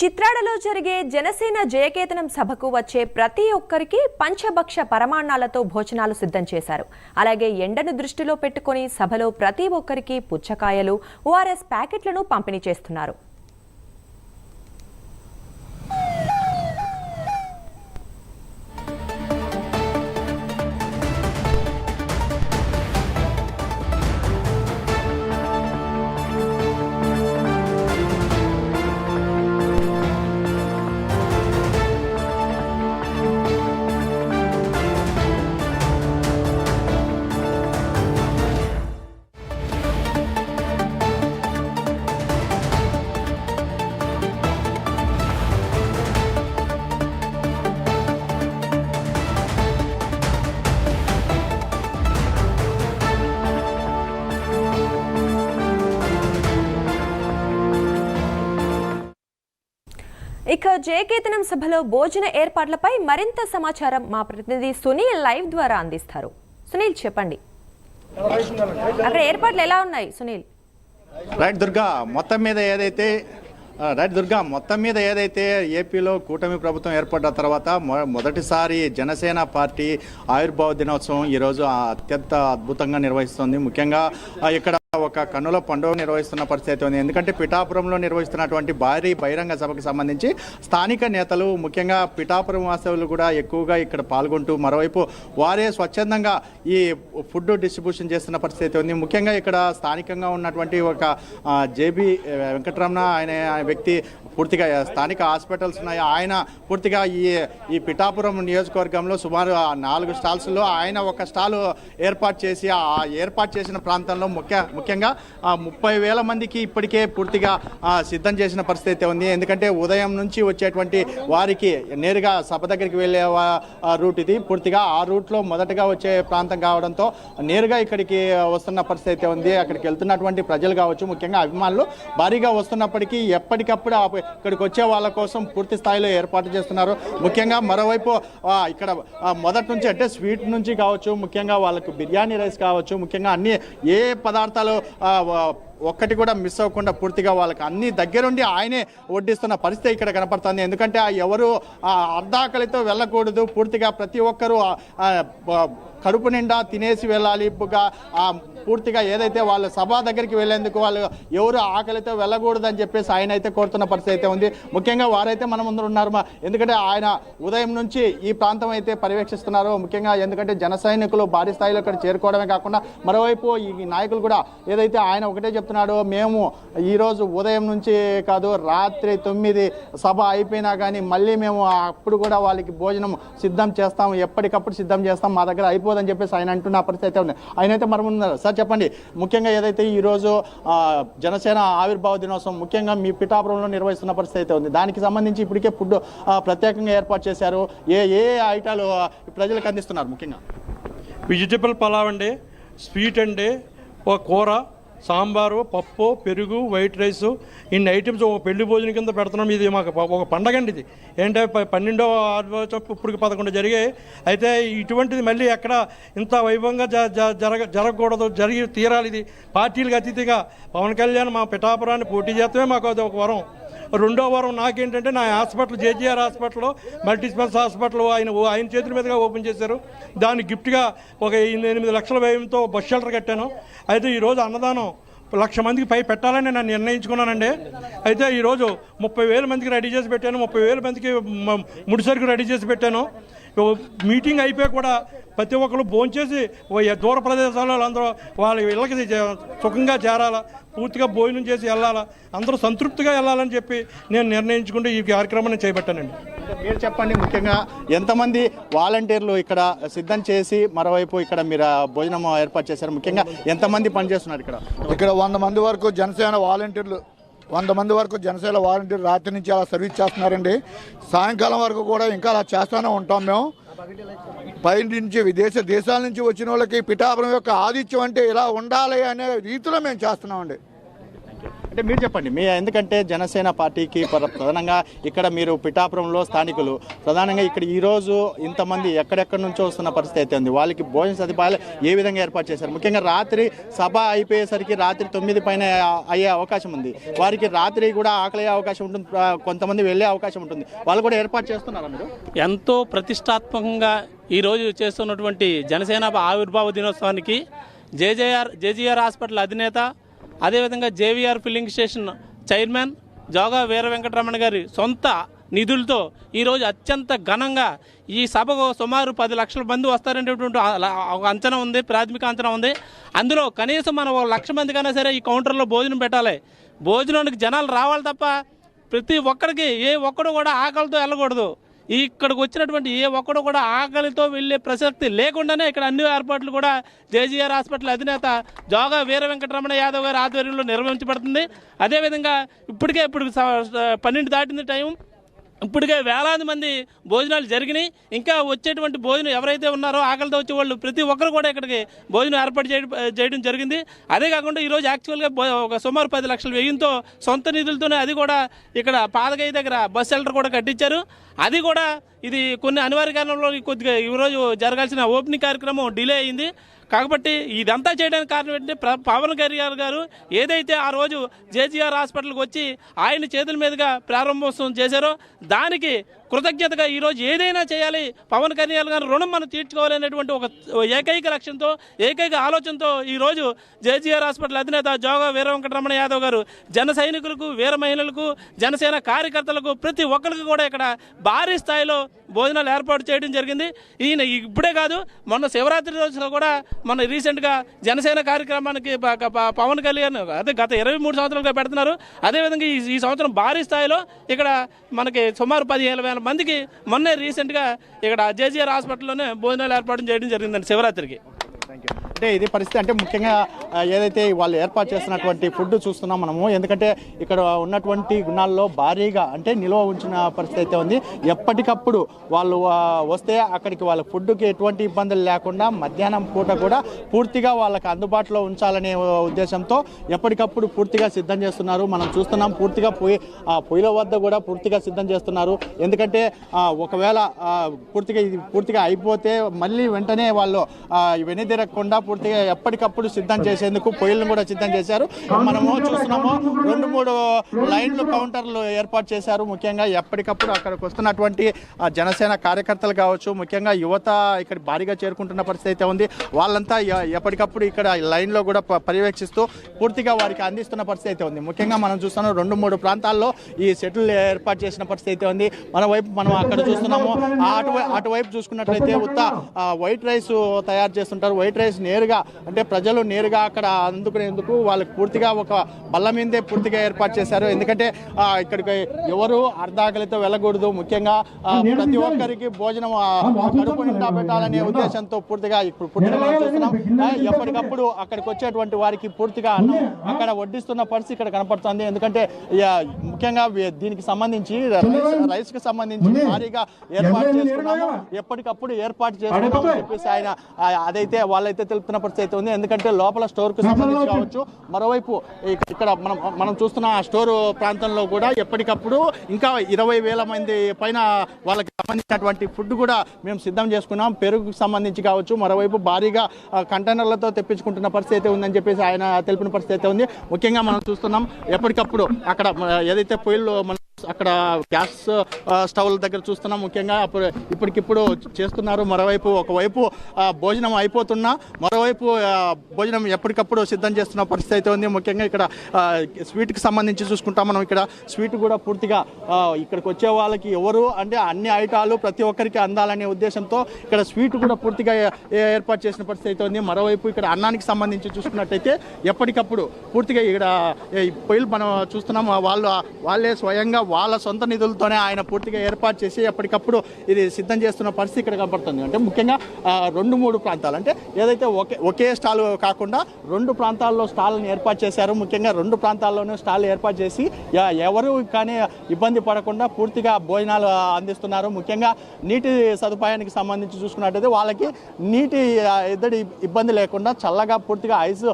చిత్రాడలో జరిగే జనసేన జయకేతనం సభకు వచ్చే ప్రతి ఒక్కరికి పంచభక్ష పరమాన్నాలతో భోజనాలు సిద్ధం చేశారు. అలాగే ఎండను దృష్టిలో పెట్టుకొని సభలో ప్రతి ఒక్కరికి పుచ్చకాయలు, ఓఆర్ఎస్ ప్యాకెట్లను పంపిణీ చేస్తున్నారు. ఇక జయకేతనం సభలో భోజన ఏర్పాట్లపై మరింత సమాచారం మా ప్రతినిధి సునీల్ లైవ్ ద్వారా అందిస్తారు. సునీల్ చెప్పండి, అక్కడ ఏర్పాట్లు ఎలా ఉన్నాయి? సునీల్. రైట్ దుర్గా, మొత్తం మీద ఏదైతే ఏపీలో కూటమి ప్రభుత్వం ఏర్పడ్డ తర్వాత మొదటిసారి జనసేన పార్టీ ఆవిర్భావ దినోత్సవం ఈరోజు అత్యంత అద్భుతంగా నిర్వహిస్తుంది. ముఖ్యంగా ఇక్కడ ఒక కన్నుల పండుగ నిర్వహిస్తున్న పరిస్థితి ఉంది. ఎందుకంటే పిఠాపురంలో నిర్వహిస్తున్నటువంటి భారీ బహిరంగ సభకు సంబంధించి స్థానిక నేతలు, ముఖ్యంగా పిఠాపురం వాస్తవులు కూడా ఎక్కువగా ఇక్కడ పాల్గొంటూ మరోవైపు వారే స్వచ్ఛందంగా ఈ ఫుడ్ డిస్ట్రిబ్యూషన్ చేస్తున్న పరిస్థితి ఉంది. ముఖ్యంగా ఇక్కడ స్థానికంగా ఉన్నటువంటి ఒక జేబీ వెంకటరమణ అనే వ్యక్తి పూర్తిగా స్థానిక హాస్పిటల్స్ ఉన్నాయి. ఆయన పూర్తిగా ఈ పిఠాపురం నియోజకవర్గంలో సుమారు 4 స్టాల్స్లో ఆయన ఒక స్టాల్ ఏర్పాటు చేసి ఆ ఏర్పాటు చేసిన ప్రాంతంలో ముఖ్యంగా 30,000 మందికి ఇప్పటికే పూర్తిగా సిద్ధం చేసిన పరిస్థితి ఉంది. ఎందుకంటే ఉదయం నుంచి వచ్చేటువంటి వారికి నేరుగా సభ దగ్గరికి వెళ్ళే రూట్ ఇది. పూర్తిగా ఆ రూట్లో మొదటగా వచ్చే ప్రాంతం కావడంతో నేరుగా ఇక్కడికి వస్తున్న పరిస్థితి ఉంది. అక్కడికి వెళ్తున్నటువంటి ప్రజలు కావచ్చు, ముఖ్యంగా అభిమానులు భారీగా వస్తున్నప్పటికీ ఎప్పటికప్పుడు ఇక్కడికి వచ్చే వాళ్ళ కోసం పూర్తి స్థాయిలో ఏర్పాటు చేస్తున్నారు. ముఖ్యంగా మరోవైపు ఇక్కడ మొదటి నుంచి అంటే స్వీట్ నుంచి కావచ్చు, ముఖ్యంగా వాళ్ళకు బిర్యానీ రైస్ కావచ్చు, ముఖ్యంగా అన్ని ఏ పదార్థాలు ఒక్కటి కూడా మిస్ అవ్వకుండా పూర్తిగా వాళ్ళకి అన్ని దగ్గరుండి ఆయనే వడ్డిస్తున్న పరిస్థితి ఇక్కడ కనపడుతుంది. ఎందుకంటే ఎవరు అర్ధాకలితో వెళ్ళకూడదు, పూర్తిగా ప్రతి ఒక్కరూ కడుపు నిండా తినేసి వెళ్ళాలి. పూర్తిగా ఏదైతే వాళ్ళ సభ దగ్గరికి వెళ్ళేందుకు వాళ్ళు ఎవరు ఆకలితో వెళ్ళకూడదని చెప్పేసి ఆయన అయితే కోరుతున్న పరిస్థితి అయితే ఉంది. ముఖ్యంగా వారైతే మన ముందు ఉన్నారు. ఎందుకంటే ఆయన ఉదయం నుంచి ఈ ప్రాంతం అయితే పర్యవేక్షిస్తున్నారు. ముఖ్యంగా ఎందుకంటే జన సైనికులు భారీ స్థాయిలో ఇక్కడ చేరుకోవడమే కాకుండా మరోవైపు ఈ నాయకులు కూడా ఏదైతే ఆయన ఒకటే చెప్తున్నాడు, మేము ఈరోజు ఉదయం నుంచి కాదు రాత్రి 9 సభ అయిపోయినా కానీ మళ్ళీ మేము అప్పుడు కూడా వాళ్ళకి భోజనం సిద్ధం చేస్తాం, ఎప్పటికప్పుడు సిద్ధం చేస్తాం, మా దగ్గర అయిపోదని చెప్పేసి ఆయన అంటున్న పరిస్థితి అయితే ఉంది. ఆయనైతే మన ముందు సార్ చెప్పండి, ముఖ్యంగా ఏదైతే ఈరోజు జనసేన ఆవిర్భావ దినోత్సవం ముఖ్యంగా మీ పిఠాపురంలో నిర్వహిస్తున్న పరిస్థితి అయితే ఉంది, దానికి సంబంధించి ఇప్పటికే ఫుడ్ ప్రత్యేకంగా ఏర్పాటు చేశారు. ఏ ఐటాలు ప్రజలకు అందిస్తున్నారు? ముఖ్యంగా వెజిటబుల్ పలావ్ అండి, స్వీట్ అండి, ఒక కూర, సాంబారు, పప్పు, పెరుగు, వైట్ రైసు, ఇన్ని ఐటమ్స్ ఒక పెళ్లి భోజనం కింద పెడుతున్నాం. ఇది మాకు ఒక పండగ అండి. ఇది ఏంటంటే 12వ ఇప్పుడు 11 జరిగాయి. అయితే ఇటువంటిది మళ్ళీ ఎక్కడ ఇంత వైభవంగా జరగకూడదు, జరిగి తీరాలి. ఇది పార్టీలకు అతీతంగా పవన్ కళ్యాణ్ మా పిఠాపురాన్ని పోటీ చేస్తమే మాకు అది ఒక వరం. రెండో వారం నాకేంటంటే నా హాస్పిటల్ జేజీఆర్ హాస్పిటల్లో మల్టీస్పెషల్ హాస్పిటల్ ఆయన చేతుల మీదుగా ఓపెన్ చేశారు. దాన్ని గిఫ్ట్గా ఒక 8 లక్షల వ్యయంతో బస్ షెల్టర్ కట్టాను. అయితే ఈరోజు అన్నదానం 1,00,000 మందికి పై పెట్టాలని నేను నిర్ణయించుకున్నానండి. అయితే ఈరోజు 30,000 మందికి రెడీ చేసి పెట్టాను, 30,000 మందికి ముడిసరుకు రెడీ చేసి పెట్టాను. మీటింగ్ అయిపోయి కూడా ప్రతి ఒక్కరు భోంచేసి దూర ప్రదేశాల్లో అందరూ వాళ్ళ ఇళ్ళకి సుఖంగా చేరాలా, పూర్తిగా భోజనం చేసి వెళ్ళాలా, అందరూ సంతృప్తిగా వెళ్ళాలని చెప్పి నేను నిర్ణయించుకుంటూ ఈ కార్యక్రమాన్ని చేపట్టానండి. మీరు చెప్పండి, ముఖ్యంగా ఎంతమంది వాలంటీర్లు ఇక్కడ సిద్ధం చేసి మరోవైపు ఇక్కడ మీరు భోజనం ఏర్పాటు చేశారు? ముఖ్యంగా ఎంతమంది పనిచేస్తున్నారు ఇక్కడ? 100 మంది వరకు జనసేన వాలంటీర్లు 100 మంది వరకు జనసేన వాలంటీర్లు రాత్రి నుంచి అలా సర్వీస్ చేస్తున్నారండి. సాయంకాలం వరకు కూడా ఇంకా అలా చేస్తూనే ఉంటాం. మేము పై నుంచి దేశాల నుంచి వచ్చిన వాళ్ళకి పిఠాపురం యొక్క ఆతిథ్యం అంటే ఇలా ఉండాలి అనే రీతిలో మేము చేస్తున్నామండి. అంటే మీరు చెప్పండి ఎందుకంటే జనసేన పార్టీకి ప్రధానంగా ఇక్కడ మీరు పిఠాపురంలో స్థానికులు ప్రధానంగా ఇక్కడ ఈరోజు ఇంతమంది ఎక్కడెక్కడి నుంచో వస్తున్న పరిస్థితి అయితే ఉంది. వాళ్ళకి భోజన సదుపాయాలు ఏ విధంగా ఏర్పాటు చేశారు? ముఖ్యంగా రాత్రి సభ అయిపోయేసరికి రాత్రి 9 పైన అయ్యే అవకాశం ఉంది. వారికి రాత్రి కూడా ఆకలి అయ్యే అవకాశం ఉంటుంది, కొంతమంది వెళ్ళే అవకాశం ఉంటుంది. వాళ్ళు కూడా ఏర్పాటు చేస్తున్నారా మీరు? ఎంతో ప్రతిష్టాత్మకంగా ఈరోజు చేస్తున్నటువంటి జనసేన ఆవిర్భావ దినోత్సవానికి జేజీఆర్ హాస్పిటల్ అధినేత, అదేవిధంగా జేవీఆర్ ఫిల్లింగ్ స్టేషన్ చైర్మన్ జోగా వీర వెంకటరమణ గారి సొంత నిధులతో ఈరోజు అత్యంత ఘనంగా ఈ సభకు సుమారు 10 లక్షల మంది వస్తారనేటువంటి ఒక అంచనా ఉంది, ప్రాథమిక అంచనా ఉంది. అందులో కనీసం మనం 1 లక్ష మంది కన్నా సరే ఈ కౌంటర్లో భోజనం పెట్టాలి. భోజనానికి జనాలు రావాలి తప్ప ప్రతి ఒక్కరికి ఏ ఒక్కడు కూడా ఆకలితో వెళ్ళకూడదు. ఇక్కడికి వచ్చినటువంటి ఏ ఒక్కడు కూడా ఆకలితో వెళ్ళే ప్రసక్తి లేకుండానే ఇక్కడ అన్ని ఏర్పాట్లు కూడా జేజీఆర్ హాస్పిటల్ అధినేత జోగా వీర వెంకటరమణ యాదవ్ గారి ఆధ్వర్యంలో నిర్వహించబడుతుంది. అదేవిధంగా ఇప్పుడు 12 దాటింది టైం, ఇప్పటికే వేలాది మంది భోజనాలు జరిగినాయి. ఇంకా వచ్చేటువంటి భోజనం ఎవరైతే ఉన్నారో ఆకలితో వచ్చే వాళ్ళు ప్రతి ఒక్కరు కూడా ఇక్కడికి భోజనం ఏర్పాటు చేయడం జరిగింది. అదే కాకుండా ఈరోజు యాక్చువల్గా ఒక సుమారు 10 లక్షల వ్యయంతో సొంత నిధులతోనే అది కూడా ఇక్కడ పాదగయ్య దగ్గర బస్ షెల్టర్ కూడా కట్టించారు. అది కూడా ఇది కొన్ని అనివార్య కారణంలో కొద్దిగా ఈరోజు జరగాల్సిన ఓపెనింగ్ కార్యక్రమం డిలే అయింది. కాబట్టి ఇదంతా చేయడానికి కారణం ఏంటంటే పవన్ కళ్యాణ్ గారు ఏదైతే ఆ రోజు జేజీఆర్ హాస్పిటల్కి వచ్చి ఆయన చేతుల మీదుగా ప్రారంభోత్సవం చేశారో దానికి కృతజ్ఞతగా ఈరోజు ఏదైనా చేయాలి, పవన్ కళ్యాణ్ గారు రుణం మనం తీర్చుకోవాలనేటువంటి ఒక ఏకైక లక్ష్యంతో, ఏకైక ఆలోచనతో ఈరోజు జేజీఆర్ హాస్పిటల్ అధినేత జోగా వీర వెంకటరమణ యాదవ్ గారు జన సైనికులకు, వీర మహిళలకు, జనసేన కార్యకర్తలకు ప్రతి ఒక్కరికి కూడా ఇక్కడ భారీ స్థాయిలో భోజనాలు ఏర్పాటు చేయడం జరిగింది. ఈయన ఇప్పుడే కాదు, మొన్న శివరాత్రి రోజులో కూడా మన రీసెంట్గా జనసేన కార్యక్రమానికి పవన్ కళ్యాణ్ అదే గత 23 సంవత్సరాలుగా పెడుతున్నారు. అదేవిధంగా ఈ సంవత్సరం భారీ స్థాయిలో ఇక్కడ మనకి సుమారు 15,000 మందికి మొన్నే రీసెంట్గా ఇక్కడ జేజీఆర్ హాస్పిటల్లోనే భోజనాలు ఏర్పాటు చేయడం జరిగిందండి శివరాత్రికి. అంటే ఇది పరిస్థితి. అంటే ముఖ్యంగా ఏదైతే వాళ్ళు ఏర్పాటు చేసినటువంటి ఫుడ్ చూస్తున్నాం మనము, ఎందుకంటే ఇక్కడ ఉన్నటువంటి గుణాల్లో భారీగా అంటే నిల్వ ఉంచిన పరిస్థితి అయితే ఉంది. ఎప్పటికప్పుడు వాళ్ళు వస్తే అక్కడికి వాళ్ళ ఫుడ్కి ఎటువంటి ఇబ్బందులు లేకుండా మధ్యాహ్నం పూట కూడా పూర్తిగా వాళ్ళకి అందుబాటులో ఉంచాలనే ఉద్దేశంతో ఎప్పటికప్పుడు పూర్తిగా సిద్ధం చేస్తున్నారు. మనం చూస్తున్నాం పూర్తిగా పొయ్యిల వద్ద కూడా పూర్తిగా సిద్ధం చేస్తున్నారు. ఎందుకంటే ఒకవేళ పూర్తిగా అయిపోతే మళ్ళీ వెంటనే వాళ్ళు వెనుదిరగకుండా పూర్తిగా ఎప్పటికప్పుడు సిద్ధం చేసేందుకు పొయ్యిలను కూడా సిద్ధం చేశారు. మనము చూస్తున్నాము 2-3 లైన్లు కౌంటర్లు ఏర్పాటు చేశారు. ముఖ్యంగా ఎప్పటికప్పుడు అక్కడికి వస్తున్నటువంటి జనసేన కార్యకర్తలు కావచ్చు, ముఖ్యంగా యువత ఇక్కడ భారీగా చేరుకుంటున్న పరిస్థితి అయితే ఉంది. వాళ్ళంతా ఎప్పటికప్పుడు ఇక్కడ లైన్లో కూడా పర్యవేక్షిస్తూ పూర్తిగా వారికి అందిస్తున్న పరిస్థితి అయితే ఉంది. ముఖ్యంగా మనం చూస్తున్నాం 2-3 ప్రాంతాల్లో ఈ సెటిల్ ఏర్పాటు చేసిన పరిస్థితి అయితే ఉంది. మనం అక్కడ చూస్తున్నాము. అటువైపు చూసుకున్నట్లయితే వైట్ రైస్ తయారు చేస్తుంటారు. వైట్ రైస్ నేరుగా అంటే ప్రజలు నేరుగా అక్కడ అందుకునేందుకు వాళ్ళకి పూర్తిగా ఒక బల్ల మీదే పూర్తిగా ఏర్పాటు చేశారు. ఎందుకంటే ఇక్కడికి ఎవరు అర్ధాకలితో వెళ్ళకూడదు. ముఖ్యంగా ప్రతి ఒక్కరికి భోజనం కడుపు నిండా పెట్టాలనే ఉద్దేశంతో పూర్తిగా చూస్తున్నాం. ఎప్పటికప్పుడు అక్కడికి వచ్చేటువంటి వారికి పూర్తిగా అన్నం అక్కడ వడ్డిస్తున్న పరిస్థితి ఇక్కడ కనపడుతుంది. ఎందుకంటే ముఖ్యంగా దీనికి సంబంధించి రైస్ కి సంబంధించి భారీగా ఏర్పాటు చేసుకున్నాము, ఎప్పటికప్పుడు ఏర్పాటు చేసుకున్నామని చెప్పేసి ఆయన అదైతే వాళ్ళైతే తెలుపుతున్న పరిస్థితి అయితే ఉంది. ఎందుకంటే లోపల స్టోర్ కు సంబంధించి కావచ్చు, మరోవైపు ఇక్కడ మనం చూస్తున్న ఆ స్టోర్ ప్రాంతంలో కూడా ఎప్పటికప్పుడు ఇంకా 20,000 మంది పైన వాళ్ళకి సంబంధించినటువంటి ఫుడ్ కూడా మేము సిద్ధం చేసుకున్నాం. పెరుగుకు సంబంధించి కావచ్చు, మరోవైపు భారీగా కంటైనర్లతో తెప్పించుకుంటున్న పరిస్థితి అయితే ఉందని చెప్పేసి ఆయన తెలిపిన పరిస్థితి అయితే ఉంది. ముఖ్యంగా మనం చూస్తున్నాం ఎప్పటికప్పుడు అక్కడ ఏదైతే పొయ్యిల్లో అక్కడ గ్యాస్ స్టవ్ల దగ్గర చూస్తున్నాం. ముఖ్యంగా ఇప్పటికిప్పుడు చేస్తున్నారు. మరోవైపు ఒకవైపు భోజనం అయిపోతున్నా మరోవైపు భోజనం ఎప్పటికప్పుడు సిద్ధం చేస్తున్న పరిస్థితి అయితే ఉంది. ముఖ్యంగా ఇక్కడ స్వీట్కి సంబంధించి చూసుకుంటాం. మనం ఇక్కడ స్వీట్ కూడా పూర్తిగా ఇక్కడికి వచ్చే వాళ్ళకి ఎవరు అంటే అన్ని ఐటాలు ప్రతి ఒక్కరికి అందాలనే ఉద్దేశంతో ఇక్కడ స్వీట్ కూడా పూర్తిగా ఏర్పాటు చేసిన పరిస్థితి అయితే ఉంది. మరోవైపు ఇక్కడ అన్నానికి సంబంధించి చూసుకున్నట్టయితే ఎప్పటికప్పుడు పూర్తిగా ఇక్కడ పొయ్యిలు మనం చూస్తున్నాం. వాళ్ళే స్వయంగా వాళ్ళ సొంత నిధులతోనే ఆయన పూర్తిగా ఏర్పాటు చేసి ఎప్పటికప్పుడు ఇది సిద్ధం చేస్తున్న పరిస్థితి ఇక్కడ కనపడుతుంది. అంటే ముఖ్యంగా 2-3 ప్రాంతాలు, అంటే ఏదైతే ఒకే స్టాల్ కాకుండా 2 ప్రాంతాల్లో స్టాల్ని ఏర్పాటు చేశారు. ముఖ్యంగా 2 ప్రాంతాల్లోనూ స్టాల్ ఏర్పాటు చేసి ఎవరు కానీ ఇబ్బంది పడకుండా పూర్తిగా భోజనాలు అందిస్తున్నారు. ముఖ్యంగా నీటి సదుపాయానికి సంబంధించి చూసుకున్నట్టయితే వాళ్ళకి నీటి ఎద్దడి ఇబ్బంది లేకుండా చల్లగా పూర్తిగా ఐస్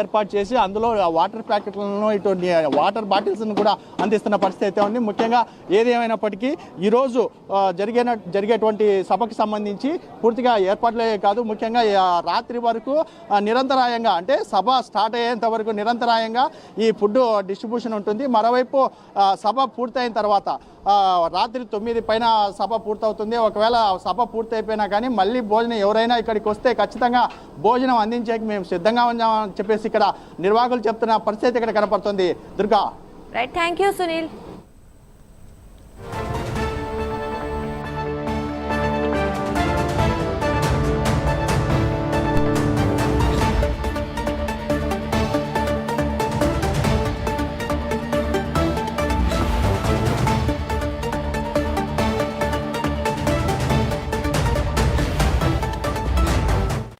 ఏర్పాటు చేసి అందులో వాటర్ ప్యాకెట్లను ఇటు వాటర్ బాటిల్స్ను కూడా అందిస్తున్న పరిస్థితి అయితే ఉంది. ముఖ్యంగా ఏది ఏమైనప్పటికీ ఈరోజు జరిగేటువంటి సభకు సంబంధించి పూర్తిగా ఏర్పాట్లే కాదు, ముఖ్యంగా రాత్రి వరకు నిరంతరాయంగా, అంటే సభ స్టార్ట్ అయ్యేంత వరకు నిరంతరాయంగా ఈ ఫుడ్ డిస్ట్రిబ్యూషన్ ఉంటుంది. మరోవైపు సభ పూర్తయిన తర్వాత రాత్రి 9 పైన సభ పూర్తవుతుంది. ఒకవేళ సభ పూర్తయిపోయినా కానీ మళ్ళీ భోజనం ఎవరైనా ఇక్కడికి వస్తే ఖచ్చితంగా భోజనం అందించేకి మేము సిద్ధంగా ఉన్నామని చెప్పేసి ఇక్కడ నిర్వాహకులు చెప్తున్న పరిస్థితి ఇక్కడ కనపడుతుంది. Durga. Right, thank you Sunil.